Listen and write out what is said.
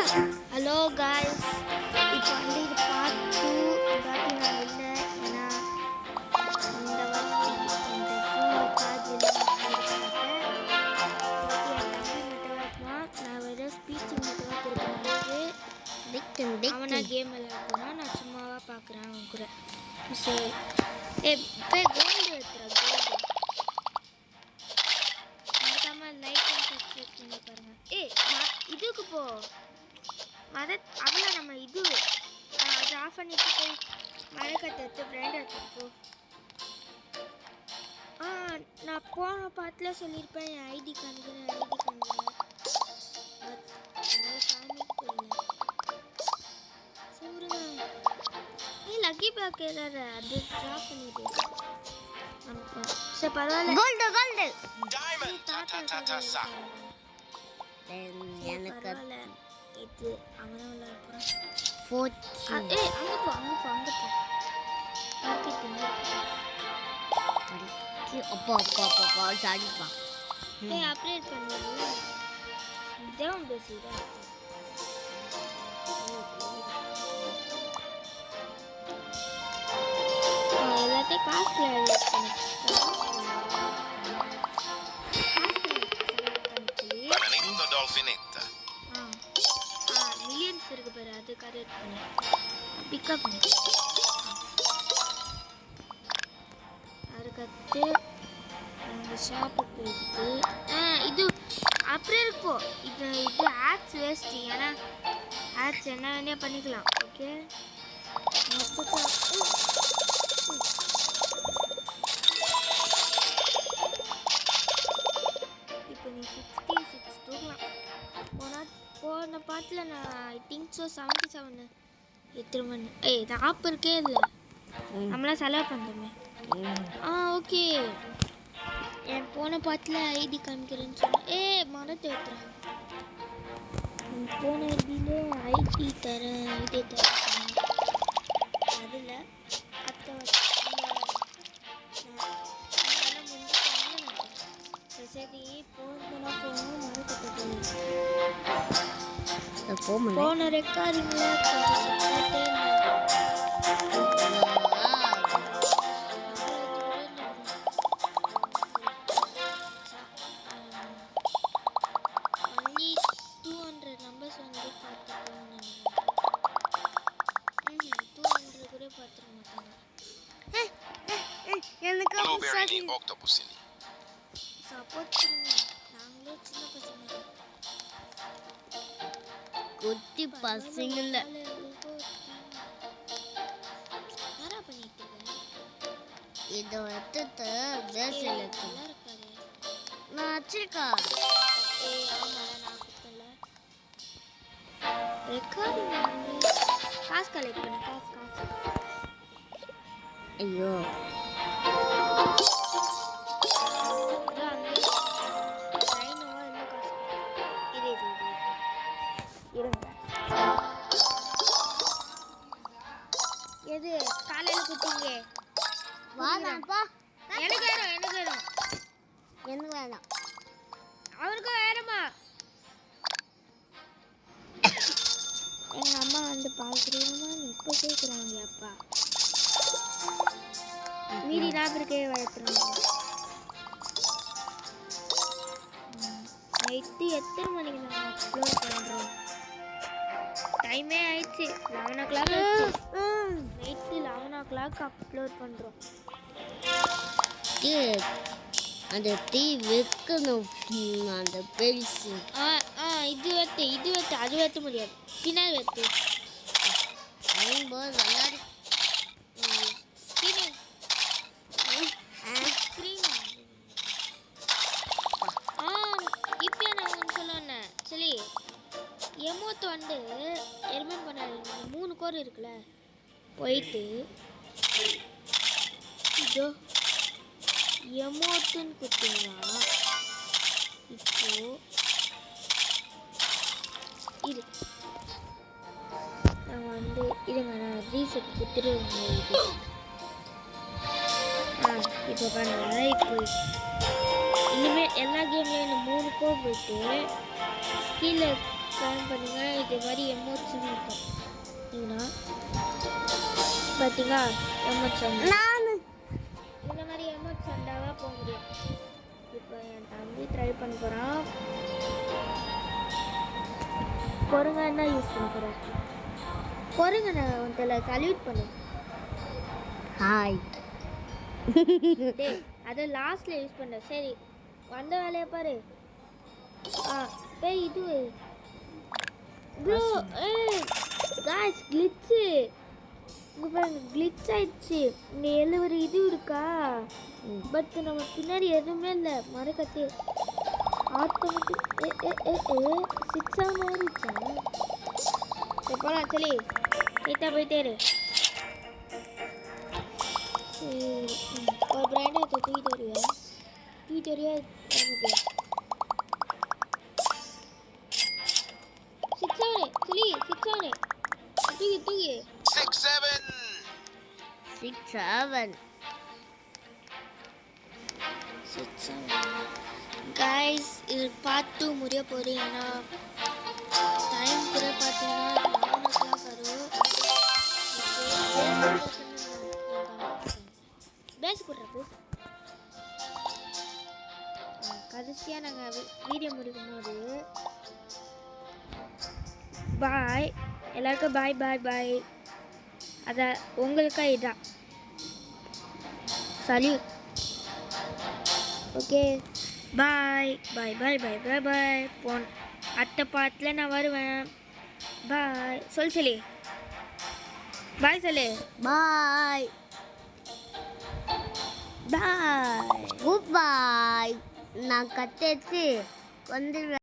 Hello guys, இப்போ வந்து இது பார்ட் 2. இதாட்டி நான் இல்லை, ஏன்னா இந்த வாட்டி இந்த ஃபோனில் சார்ஜ் இல்லை. இதாட்டி என் தம்பி மட்டும் இருப்பான். நான் வெறும் ஸ்பீச்சிங் மட்டும் தான் கொடுப்பேன். அவனா கேம் விளையாடுறான், நான் சும்மாவாக பார்க்குறேன் அவன் கூட. சரி, போய் கோல்டு எடுத்துறேன். கோல்டு மறக்காமல் லைக் அண்ட் சப்ஸ்கிரைப் பண்ணி பாருங்கள். இதுக்கு போ அவ்வளோ நம்ம இது அதை ஆஃப் பண்ணிட்டு போய் மழைக்கட்டை எடுத்து பிராண்ட் எடுத்துப்போ. நான் போன பாட்டில் சொல்லியிருப்பேன் என் ஐடி காமிக்கிறேன் பட் என்னால் காமிக்க போயிடல. சரி நீ லக்கி பேக் ஏதாவது அது ட்ராப் பண்ணிடு. சரி பரவாயில்ல. பரவாயில்ல, இது அவனை விளையாடுறான். அங்கே போ அப்டேட் பண்ணுவீங்க. இதான் பேசிதான் எல்லாத்தையும் காசு மில்லியன்ஸ் இருக்கு பாரு, அது கரெக்ட் பண்ணி பிக்கப் பண்ணி அதுக்கடுத்து அந்த ஷாப்புக்கு போயிட்டு இது அப்புறம் இருக்கும். இது ஆட்ஸ் வேஸ்ட்டு, ஏன்னா ஆட்ஸ் என்ன வேணா பண்ணிக்கலாம். ஓகே இப்போ நீ 66 தூக்கலாம். போன பாட்டில் நான் ஐ திங்க் ஸோ 77 எத்தனை மணி 40 இல்லை, நம்மளாம் செலவு பண்ணுறோமே. ஓகே, என் போன பாட்டில் ஐடி காமிக்கிறேன்னு சொன்னேன். மனத்தை வைக்கிறேன். போன ஐடியில் ஐடி தரேன், ஐடி தரேன். அதில் அத்தை சரி போன ரெக்கார்டிங்கில் குட்டி பசங்கள இதை எடுத்து நான் வச்சிருக்கா. காசு கலெக்ட் பண்ண காசு. ஐயோ எது காலையில் குட்டிங்க வாதாப்பா. எனக்கு வேணும் வேணாம், அவனுக்கும் வேணுமா? எங்கள் அம்மா வந்து பார்க்குறீங்கம்மா இப்போ கேட்குறாங்க. அப்பா மீறி ஞாபகே வளர்த்துறாங்க. நைட்டு எத்தனை மணிக்கு நாங்கள் அப்லோட் பண்ணுறோம்? டைமே ஆயிடுச்சு, 11 o'clock ஆயிடுச்சு. நைட்டு 11 o'clock அப்லோட் பண்ணுறோம். அந்த டீ வைக்கணும், அந்த பெருசு. இது வெத்து அது வெத்த முடியாது, பின்னால் வெத்து. இப்போ நான் ஒன்று சொல்லுவேன். சரி, எமோத்து வந்து எருமை பண்ண 3 கோர் இருக்குல்ல, ஒயிட்டு இதோ எமோட்டுன்னு கொடுத்தீங்கன்னா இப்போ இது நாங்கள் வந்து இருங்க நான் ரீசெட் கொடுத்துருவேங்க. இப்போ பண்ணுங்க. இப்போ இனிமேல் எல்லா கேம்லேயும் இந்த 3 கோர் போயிட்டு ஸ்கில்ல ஸ்கேன் பண்ணுங்க. இது மாதிரி எமோட்ஸ்னு இருக்கும் பார்த்தீங்களா எமோட்ஸ் நான் இந்த மாதிரி எமோட்ஸ் வந்தாவா போக முடியும். இப்போ என் தம்பி ட்ரை பண்ண போகிறான். குரங்க என்ன யூஸ் பண்ண போகிறேன்? குரங்க நான் உன்கிட்ட சல்யூட் பண்ணு. ஹாய். டேய் அதை லாஸ்ட்டில் யூஸ் பண்ண. சரி வந்த வேலையை பாரு. டேய் இது ப்ரோ காய்ஸ் கிளிச்சு இங்கே பாருங்க கிளிச் ஆயிடுச்சு. இங்கே ஒரு இது இருக்கா, பட் நம்ம பின்னாடி எதுவுமே இல்லை. மரக்கத்தி ஆட்டோமேட்டிக் 6 மாறிச்சா? போகலாம் சொல்லி சீட்டா போயிட்டே இரு. சரி ஒரு பிராண்டை தூக்கிட்டு வரியா? தூக்கிட்டு வரியா? சொல்லி 6 தூக்கி 6 7 கைஸ் இது பார்ட் 2 முடிய போகுது. ஏன்னா டைம் கூட பார்த்தீங்கன்னா 9 o'clock வரும். பேச கொடுறா கடைசியாக நாங்கள் வீடியோ முடிக்கும் போது பாய் எல்லாருக்கும் பாய் பாய் பாய். அதை உங்களுக்காக இதான் சல்யூட். ஓகே பாய் பாய் பாய் பாய் பாய் பாய். அடுத்த பாட்டில் நான் வருவேன். பாய் சொல்லி பாய் சொல்லு. பாய் பாய் குட் பாய். நான் கட்டச்சு வந்துடுவேன்.